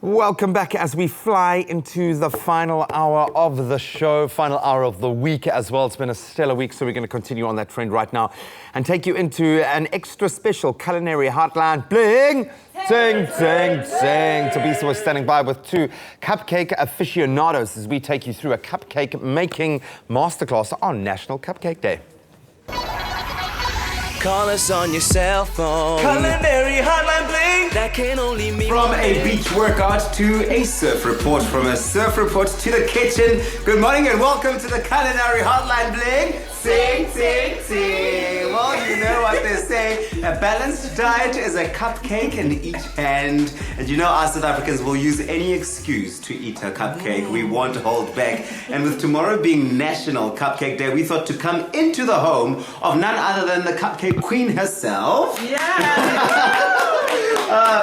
Welcome back as we fly into the final hour of the show, final hour of the week as well. It's been a stellar week, so we're going to continue on that trend right now and take you into an extra special Culinary Hotline. Bling! Sing, sing, sing. Tabisa was standing by with two cupcake aficionados as we take you through a cupcake making masterclass on National Cupcake Day. Call us on your cell phone. Culinary Hotline Bling. That can only mean From a beach workout to a surf report, from a surf report to the kitchen. Good morning and welcome to the Culinary Hotline Bling. Sing, sing, sing. Well, you know what they say. A balanced diet is a cupcake in each hand. And you know us South Africans will use any excuse to eat a cupcake. We won't hold back. And with tomorrow being National Cupcake Day, we thought to come into the home of none other than the cupcake queen herself. Yeah.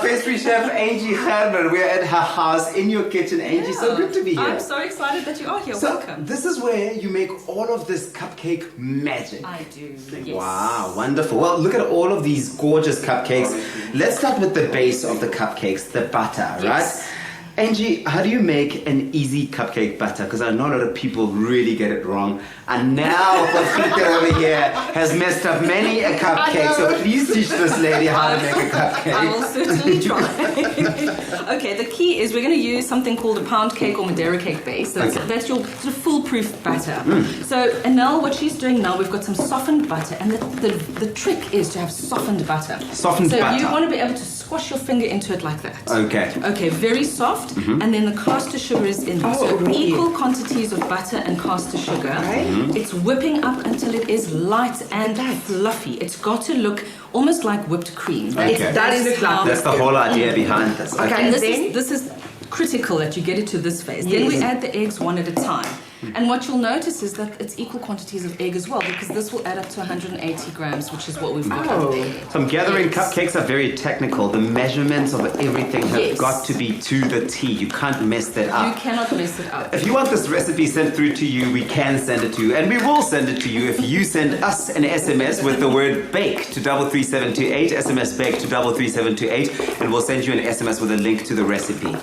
Pastry Chef Angie Gerber. We're at her house in your kitchen. Angie, so good to be here. I'm so excited that you are here. So Welcome. this is where you make all of this cupcake magic. I do. Yes. Wow, wonderful. Well, look at all of these gorgeous cupcakes. Let's start with the base of the cupcakes, the butter, Yes. right? Angie, how do you make an easy cupcake butter? Because I know a lot of people really get it wrong. And now Pafita over here has messed up many a cupcake. So please teach this lady how to make a cupcake. I will certainly try. Okay, the key is we're going to use something called a pound cake or Madeira cake base. That's your sort of foolproof batter. So Anel, what she's doing now, we've got some softened butter. And the trick is to have softened butter. Softened butter. So you want to be able to squash your finger into it like that. Okay. Okay, very soft. And then the caster sugar is in there. So really? equal quantities of butter and caster sugar. Okay. It's whipping up until it is light and fluffy. It's got to look almost like whipped cream. Okay. That is how- That's the whole idea behind this. Okay. And then? this is critical that you get it to this phase. Yes. Then we add the eggs one at a time. And what you'll notice is that it's equal quantities of egg as well, because this will add up to 180 grams, which is what we've got up there. So I'm gathering Yes. cupcakes are very technical. The measurements of everything have Yes. got to be to the T. You can't mess that You up. cannot mess it up. If you want this recipe sent through to you, we can send it to you. And we will send it to you if you send us an SMS with the word bake to 33728, SMS bake to 33728, and we'll send you an SMS with a link to the recipe.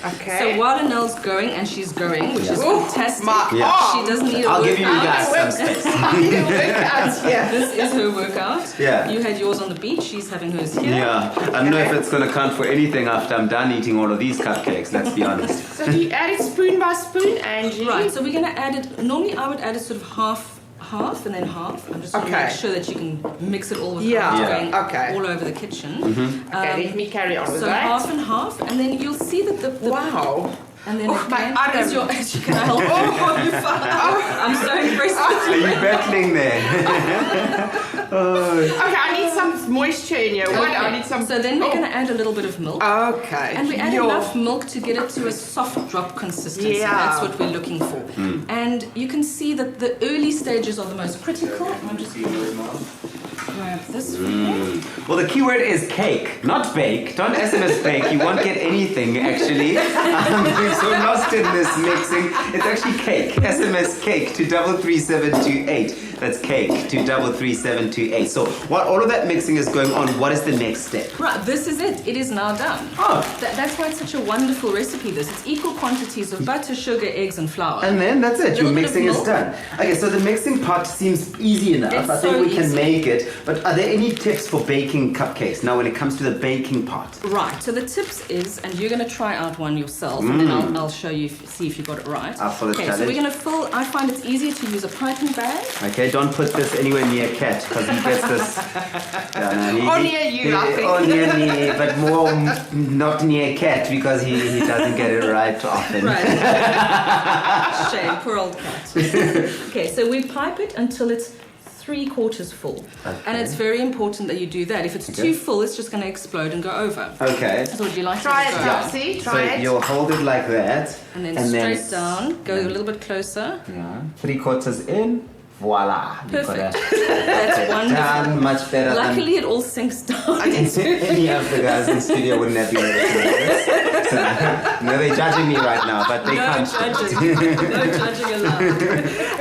Okay. So while Anel's going, and she's going, which is Ooh, fantastic. my Yeah. arm. She doesn't need a I'll give you workout. guys some space. Yeah. This is her workout. Yeah. You had yours on the beach. She's having hers here. Yeah, I don't know if it's going to count for anything after I'm done eating all of these cupcakes, let's be honest. So do you add it spoon by spoon, Angie? Right. So we're going to add it. Normally, I would add it sort of half, and then half. I'm just going to Okay. make sure that you can mix it all with Yeah. going Okay. all over the kitchen. Okay, let me carry on with So that. half and half, and then you'll see that the Wow. And then Oh, my again, arm. as you can help. Oh, you found. I'm so impressed with Are you. you battling there? Okay, I need some moisture in here. What? I need some. So then we're going to add a little bit of milk. Okay. And we add Yo. enough milk to get it to a soft drop consistency. Yeah. That's what we're looking for. And you can see that the early stages are the most critical. I'm just going to grab this for you. Well, the key word is cake, not bake. Don't SMS bake, you won't get anything actually. I'm so lost in this mixing. It's actually cake. SMS cake to 33728. That's cake to 33728. So while all of that mixing is going on, what is the next step? Right, this is it. It is now done. Oh. That's why it's such a wonderful recipe, this. It's equal quantities of butter, sugar, eggs, and flour. And then that's it, your Little bit of mixing is milk. done. Okay, so the mixing part seems easy enough. It's I think so we can easy. make it. But are there any tips for baking cupcakes now when it comes to the baking part? Right, so the tips is, and you're going to try out one yourself, and then I'll show you, see if you got it right. I'll follow the Okay, so challenge. we're going to fill, I find it's easier to use a piping bag. Okay, don't put this anywhere near Cat because he gets this. Or near you, I think. Or near me, but more not near Cat because he doesn't get it right often. Right. Shame, poor old cat. Okay, so we pipe it until it's 3/4 full. Okay. And it's very important that you do that. If it's Okay. too full, it's just going to explode and go over. Okay. So would you like Try to it go? out. See? So Try it. you'll hold it like that. And then straight down, go a little bit closer. Yeah. 3/4 in. Voila. You've got Perfect. it That's wonderful. done much better Luckily, it all sinks down. than any of the guys in studio wouldn't have been able to do this. So, no, they're judging me right now, but they No can't. judging. No judging allowed.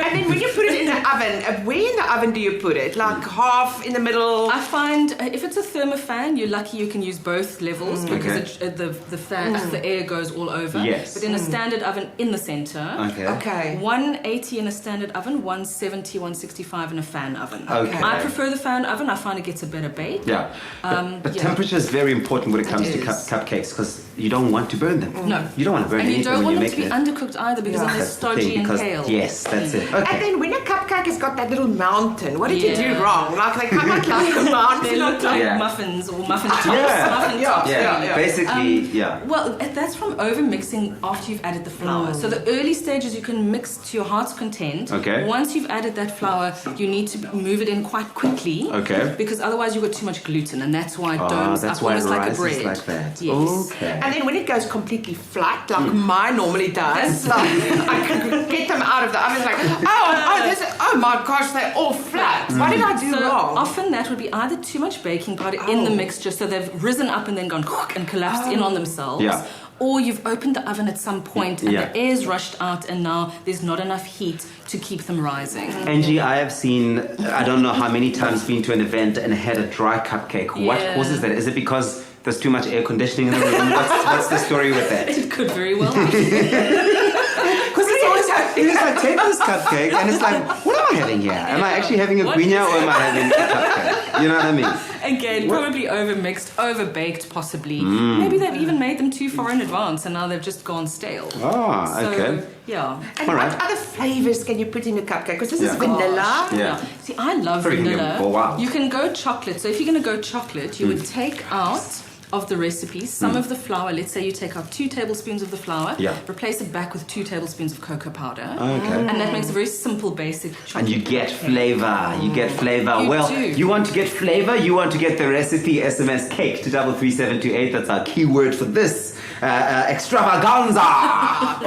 And then when you put it in the oven, oven, where in the oven do you put it? Like half in the middle? I find if it's a thermofan, you're lucky you can use both levels because the air goes all over. Yes. But in a standard oven, in the center. Okay. 180 in a standard oven, 170, 165 in a fan oven. Okay. I prefer the fan oven. I find it gets a better bake. Yeah. But temperature is very important when it comes to cupcakes because you don't want to burn them. No. You don't want to burn and you anything don't when want you them to make be it. undercooked either because then they're That's the stodgy thing, and because- pale. Yes, that's it. Okay. And then when a cupcake has got that little mountain, what did you do wrong? Like they come out like a mountain. They look like Yeah. muffins or muffin tops. Yeah. Muffin tops. Yeah, basically, Well, that's from over mixing after you've added the flour. So the early stages you can mix to your heart's content. Okay. Once you've added that flour, you need to move it in quite quickly. Okay. Because otherwise you've got too much gluten, and that's why it Ah, domes that's up why it almost like a rises bread. like that. Yes. Okay. And then when it goes completely flat, like mine normally does, like, I can get them out of the oven. It's like, oh my gosh, they're all flat. What did I do So wrong? often that would be either too much baking powder in the mixture, so they've risen up and then gone and collapsed in on themselves. Yeah. Or you've opened the oven at some point and Yeah. the air's rushed out and now there's not enough heat to keep them rising. Angie, I have seen, I don't know how many times, been to an event and had a dry cupcake. What Yeah. causes that? Is it because there's too much air conditioning in the room? What's the story with that? It could very well be. Because it's always I take this cupcake and it's like, what am I having here? Am I actually having a What guignol is or am I having a cupcake? You know what I mean? Again, probably over-mixed, over-baked possibly. Maybe they've even made them too far in advance and now they've just gone stale. Ah, So, okay. yeah. And All right. what other flavors can you put in a cupcake? Because this is Yeah. vanilla. Yeah. See, I love Or you can vanilla. go wild. You can go chocolate. So if you're going to go chocolate, you would take out of the recipe some of the flour. Let's say you take out 2 tablespoons of the flour, Yeah. replace it back with 2 tablespoons of cocoa powder. Okay. And that makes a very simple, basic chocolate. And you get cake. flavor. You get flavor. You Well, do. you want to get flavor, you want to get the recipe SMS cake to 33728. That's our keyword for this extravaganza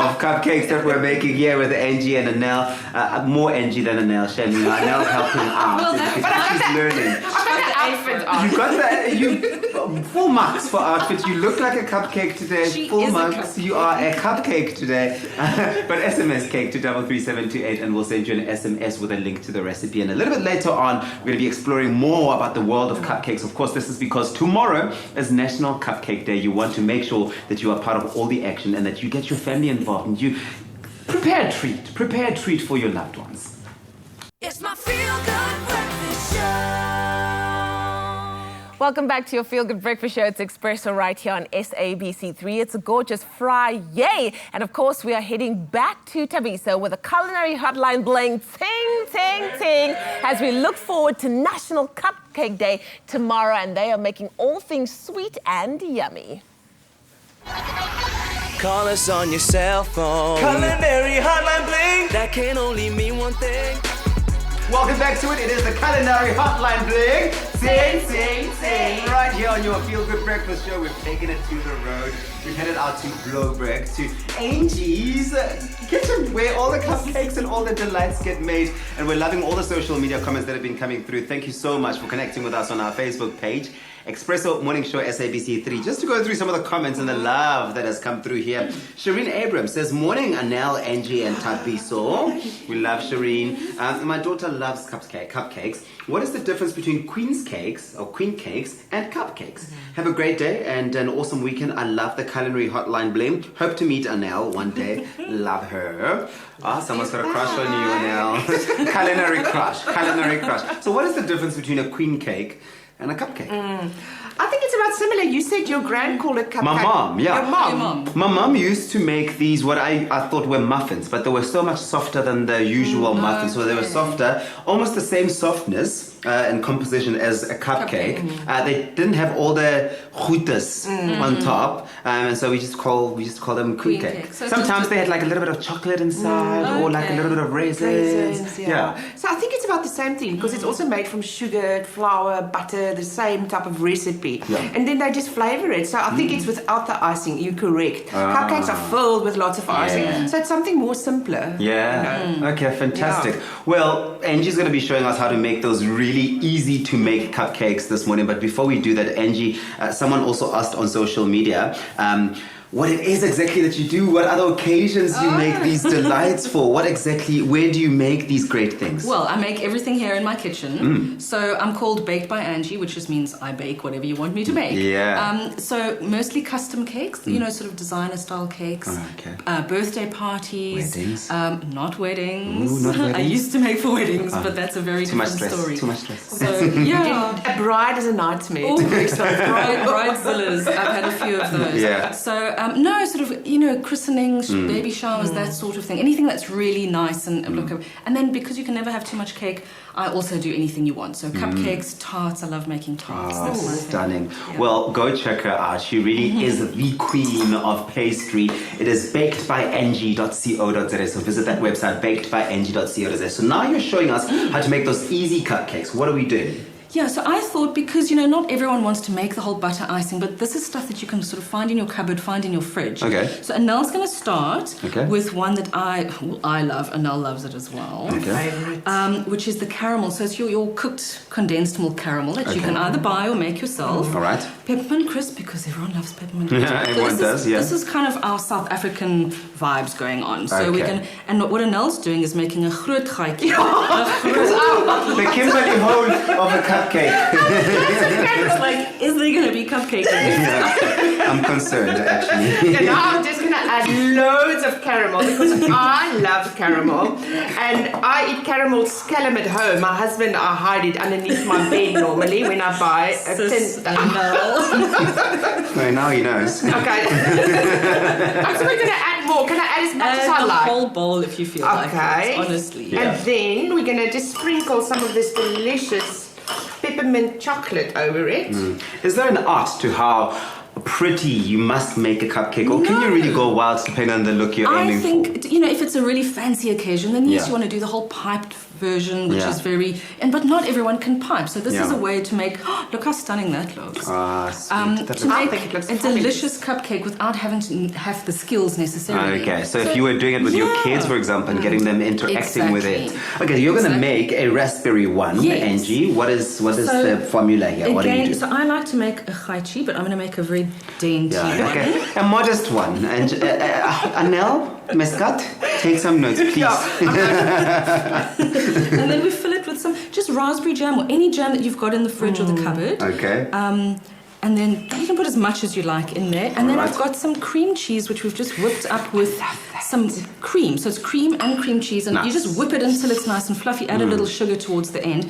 of cupcakes that we're making here with Angie and Anel. More Angie than Anel, Shamima. Anel's helping out. Well, that's because she's learning. I've got the outfit on. You got that? Full marks for outfit. You look like a cupcake today. She Full is a marks. cupcake. You are a cupcake today. But SMS cake to 33728 and we'll send you an SMS with a link to the recipe. And a little bit later on, we're going to be exploring more about the world of cupcakes. Of course, this is because tomorrow is National Cupcake Day. You want to make sure that you are part of all the action and that you get your family involved and you prepare a treat for your loved ones. It's my feel-good breakfast show. Welcome back to your Feel Good Breakfast Show. It's Espresso right here on SABC3. It's a gorgeous Friday. And of course, we are heading back to Tabiso with a culinary hotline bling ting, ting, ting as we look forward to National Cupcake Day tomorrow. And they are making all things sweet and yummy. Call us on your cell phone. Culinary Hotline Bling. That can only mean one thing. Welcome back to it. It is the Culinary Hotline Bling. Sing, sing, sing. Right here on your Feel Good Breakfast Show. We've taken it to the road. We've headed out to Blowbrek, to Angie's kitchen, where all the cupcakes and all the delights get made. And we're loving all the social media comments that have been coming through. Thank you so much for connecting with us on our Facebook page. Espresso Morning Show SABC3. Just to go through some of the comments and the love that has come through here. Shireen Abrams says, morning Anel, Angie and Tabiso. We love Shireen. My daughter loves cupcakes. What is the difference between queen cakes and cupcakes? Have a great day and an awesome weekend. I love the Culinary Hotline Bling. Hope to meet Anel one day. Love her. Someone's got a crush on you, Anel. Culinary crush. So what is the difference between a queen cake and a cupcake? I think it's about similar. You said your grand called it cupcake. My mom, yeah. Your mom. Your mom. My mom used to make these, what I thought were muffins, but they were so much softer than the usual muffins. So they were softer, almost the same softness and composition as a cupcake. They didn't have all the goedes on top, and so we just call them queen Queen cake. cake. So Sometimes just- they had like a little bit of chocolate inside, or like a little bit of raisins. Yeah. So I think it's about the same thing because it's also made from sugar, flour, butter, the same type of recipe. Yeah. And then they just flavor it. So I think it's without the icing. You're correct. Cupcakes are filled with lots of icing. Yeah. So it's something more simpler. Yeah. Okay, fantastic. Well, Angie's going to be showing us how to make those really easy to make cupcakes this morning. But before we do that, Angie, someone also asked on social media, what it is exactly that you do, what other occasions you make these delights for. Where do you make these great things? Well, I make everything here in my kitchen. So I'm called Baked by Angie, which just means I bake whatever you want me to make. Yeah. So mostly custom cakes, sort of designer style cakes. Birthday parties. Weddings. Not weddings. Ooh, not weddings. I used to make for weddings, but that's a very different story. Too much stress. So, yeah. A bride is a nightmare. Oh, bridezillas. I've had a few of those. Yeah. So, no, sort of, christenings, baby showers, that sort of thing. Anything that's really nice and and then because you can never have too much cake, I also do anything you want. So cupcakes, tarts. I love making tarts. That's my thing. Stunning. Yeah. Well, go check her out. She really is the queen of pastry. It is bakedbyangie.co.za. So visit that website, bakedbyangie.co.za. So now you're showing us how to make those easy cupcakes. What are we doing? Yeah, so I thought because, not everyone wants to make the whole butter icing, but this is stuff that you can sort of find in your cupboard, find in your fridge. Okay. So Anel's going to start Okay. with one that I love. Anel loves it as well. Okay. Which is the caramel. So it's your cooked condensed milk caramel that you can either buy or make yourself. All right. Peppermint crisp, because everyone loves peppermint crisp. Yeah, everyone does, yeah. This is kind of our South African vibes going on. So Okay. and what Anel's doing is making a groot gaatjie. The Kimberly hole of a cupcake. It's like, is there going to be cupcake in it? I'm concerned, actually. And now I'm just going to add loads of caramel because I love caramel. And I eat caramel scallop at home. My husband, I hide it underneath my bed normally when I buy a tin. Well, now he knows. Okay. I'm still going to add more. Can I add as much as I Add the like? whole bowl if you feel like Okay. it, honestly. Yeah. And then we're going to just sprinkle some of this delicious peppermint chocolate over it. Is there an art to how pretty you must make a cupcake, or can you really go wild depending on the look you're aiming I think, if it's a really fancy occasion, then yes, Yeah. you want to do the whole piped version, which Yeah. is but not everyone can pipe. So this is Yeah. a way to make, look how stunning that looks. for? Sweet. That To looks- I make think it looks a fabulous. delicious cupcake without having to have the skills necessarily. Okay, so if you were doing it with your Yeah. kids, for example, and getting them interacting with it. Exactly. Okay, you're going to Exactly. make a raspberry one, Yes. Angie. What is So, the formula here? What do you do? So I like to make a gaatjie, but I'm going to make a very dainty one. Okay, a modest one. And Anel, Mescat, take some notes, please. And then we fill it with some just raspberry jam or any jam that you've got in the fridge or the cupboard. Okay. And then you can put as much as you like in there. And then Alright. I've got some cream cheese, which we've just whipped up with some cream. So it's cream and cream cheese. And you Nice. just whip it until it's nice and fluffy. Add a little sugar towards the end.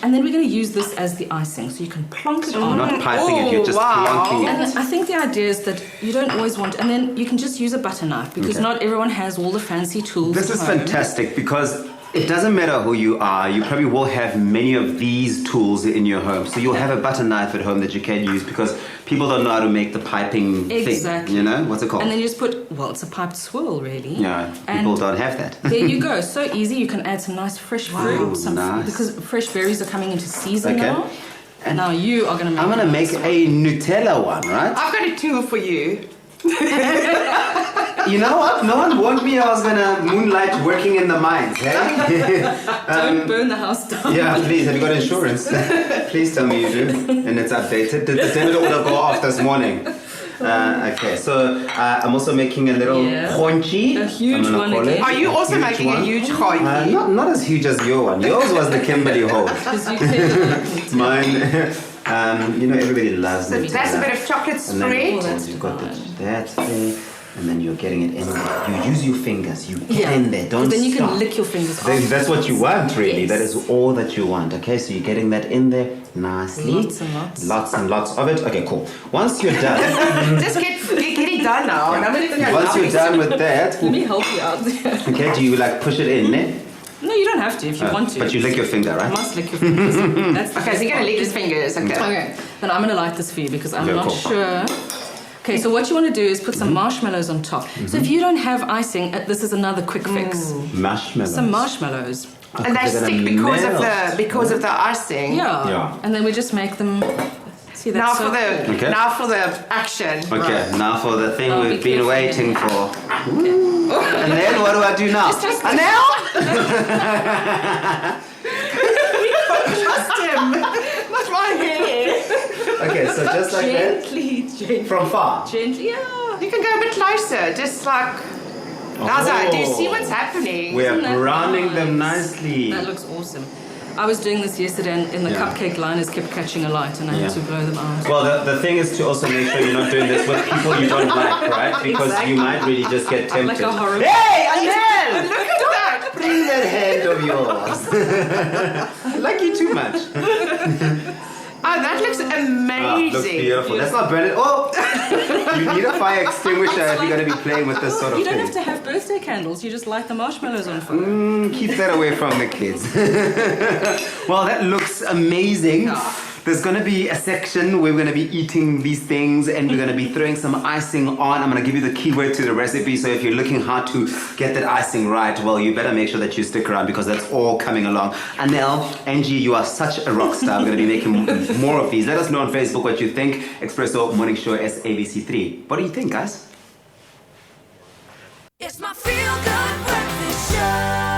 And then we're going to use this as the icing. So you can plonk it on. Not piping it, you're just plonking it. And I think the idea is that you don't always want, and then you can just use a butter knife because Okay. not everyone has all the fancy tools. This at is home. fantastic because it doesn't matter who you are, you probably will have many of these tools in your home. So you'll have a butter knife at home that you can use because people don't know how to make the piping Exactly. thing. What's it called? And then you just put, it's a piped swirl, really. Yeah, And people don't have that. there you go. So easy. You can add some nice fresh fruit. nice. Because fresh berries are coming into season Okay. now. And now you are going to make I'm going to make a Nutella one, right? I've got a tool for you. You know what? No one warned me I was going to moonlight working in the mines, hey? Don't burn the house down. Yeah, please. Have you got insurance? Please tell me you do. And it's updated. Did the debit order go off this morning? Okay, so I'm also making a little ponchi. A huge I'm gonna one call again. it. Are you also Huge making one. a huge gaatjie? Not as huge as your one. Yours was the Kimberly hole. Because you can Mine, everybody loves So it. that's a bit of chocolate And spread. then that's you've got fine. that thing, and then you're getting it in there. You use your fingers. You get Yeah. in there. Don't Then you stop. can lick your fingers off. That's what you want, really. Yes. That is all that you want. Okay, so you're getting that in there nicely. Lots and lots. Lots and lots of it. Okay, cool. Once you're done, Just get it done now. And I'm going to once you're done with that, Let me help you out. okay, do you push it in there? No, you don't have to if you want to. But you lick your finger, You right? must lick your fingers. That's the Okay, so you're going to lick his fingers. Okay. Okay, then I'm going to light this for you because I'm Okay, not cool. sure. Okay, so what you want to do is put some marshmallows on top. So if you don't have icing, this is another quick fix. Marshmallows. Some marshmallows. And they they're stick gonna because of the icing. Yeah. And then we just make them. See, Now that's for the action. Okay, now for the thing Oh, we've be been careful. waiting for. And then what do I do now? Anel? Trust him. Not my hair. Okay, so just like that. Gently. From far. Gently, yeah. You can go a bit closer, just like... Naza, do you see what's happening? We're Isn't that browning them nice? nicely. That looks awesome. I was doing this yesterday and the cupcake liners kept catching a light and I had to blow them out. Well, the thing is to also make sure you're not doing this with people you don't like, right? Because you might really just get tempted. Like a horror. Hey, Anel! Look at that! Bring that hand of yours. I like you too much. Oh, that looks amazing. Oh, looks beautiful. Let's not burn it. Oh! You need a fire extinguisher if you're going to be playing with this sort of You thing. don't have to have birthday candles, you just light the marshmallows on fire. Keep that away from the kids. Well, that looks amazing. Yeah. There's going to be a section where we're going to be eating these things and we're going to be throwing some icing on. I'm going to give you the keyword to the recipe. So if you're looking how to get that icing right, well, you better make sure that you stick around because that's all coming along. Anel, Angie, you are such a rock star. We're going to be making more of these. Let us know on Facebook what you think. Espresso Morning Show SABC3. What do you think, guys? It's my feel-good breakfast show.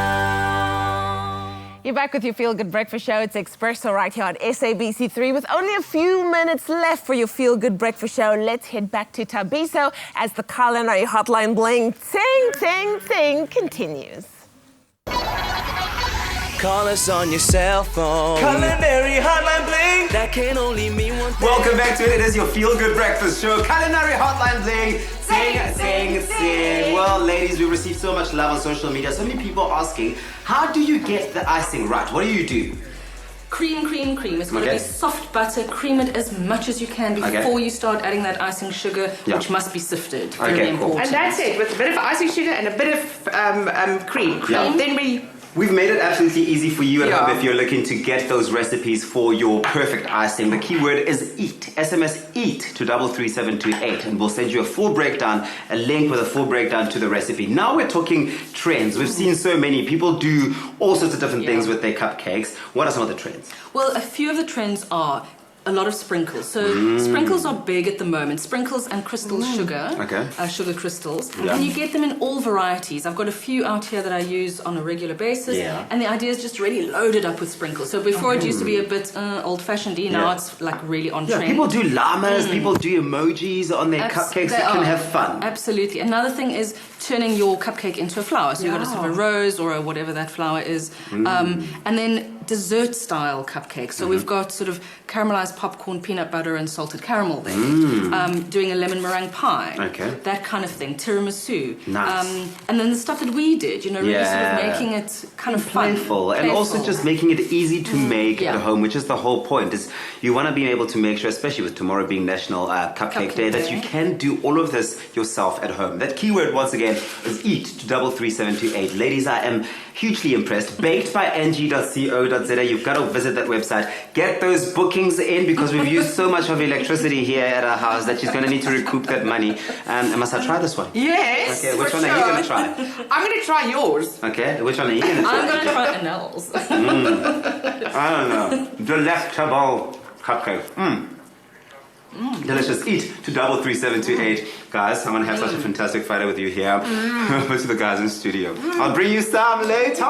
You're back with your Feel Good Breakfast Show. It's Espresso right here on SABC3 with only a few minutes left for your Feel Good Breakfast Show. Let's head back to Tabiso as the Culinary Hotline bling ting, ting, ting continues. Call us on your cell phone. Culinary Hotline Bling. That can only mean one thing. Welcome back to it. It is your Feel Good Breakfast Show. Culinary Hotline Bling. Sing, sing, sing. Well, ladies, we received so much love on social media. So many people asking, how do you get the icing right? What do you do? Cream, cream, cream. It's going to Okay. be soft butter. Cream it as much as you can before you start adding that icing sugar, which must be sifted. Very Okay, cool. important. And that's it, with a bit of icing sugar and a bit of cream. Yeah. Then We've made it absolutely easy for you at Yeah. home if you're looking to get those recipes for your perfect icing. The keyword is EAT. SMS EAT to 33728 and we'll send you a full breakdown, a link with a full breakdown to the recipe. Now we're talking trends. We've seen so many. People do all sorts of different things with their cupcakes. What are some of the trends? Well, a few of the trends are a lot of sprinkles. So sprinkles are big at the moment. Sprinkles and crystal sugar. Okay. Sugar crystals. Yeah. And you get them in all varieties. I've got a few out here that I use on a regular basis. Yeah. And the idea is just really load it up with sprinkles. So before it used to be a bit old-fashioned, now it's like really on trend. People do llamas, people do emojis on their cupcakes. They They can are. have fun. Absolutely. Another thing is turning your cupcake into a flower. So you've got a sort of a rose or a whatever that flower is. And then dessert style cupcakes. So we've got sort of caramelized popcorn, peanut butter and salted caramel there. Doing a lemon meringue pie. Okay. That kind of thing. Tiramisu. Nice. And then the stuff that we did, really sort of making it kind of fun. Playful. And also just making it easy to make at home, which is the whole point. Is you want to be able to make sure, especially with tomorrow being National Cupcake Day, that you can do all of this yourself at home. That keyword once again is EAT to 33728. Ladies, I am hugely impressed. Bakedbyangie.co.za. You've got to visit that website. Get those bookings in because we've used so much of electricity here at our house that she's going to need to recoup that money. Must I try this one? Yes. Okay, which for one are you going to sure. try? I'm going to try yours. Okay, which one are you going to try? I'm going to try Anel's. I don't know. Delectable cupcake. Delicious. EAT to 33728. Guys, I'm going to have such a fantastic Friday with you here. Over to the guys in the studio. I'll bring you some later.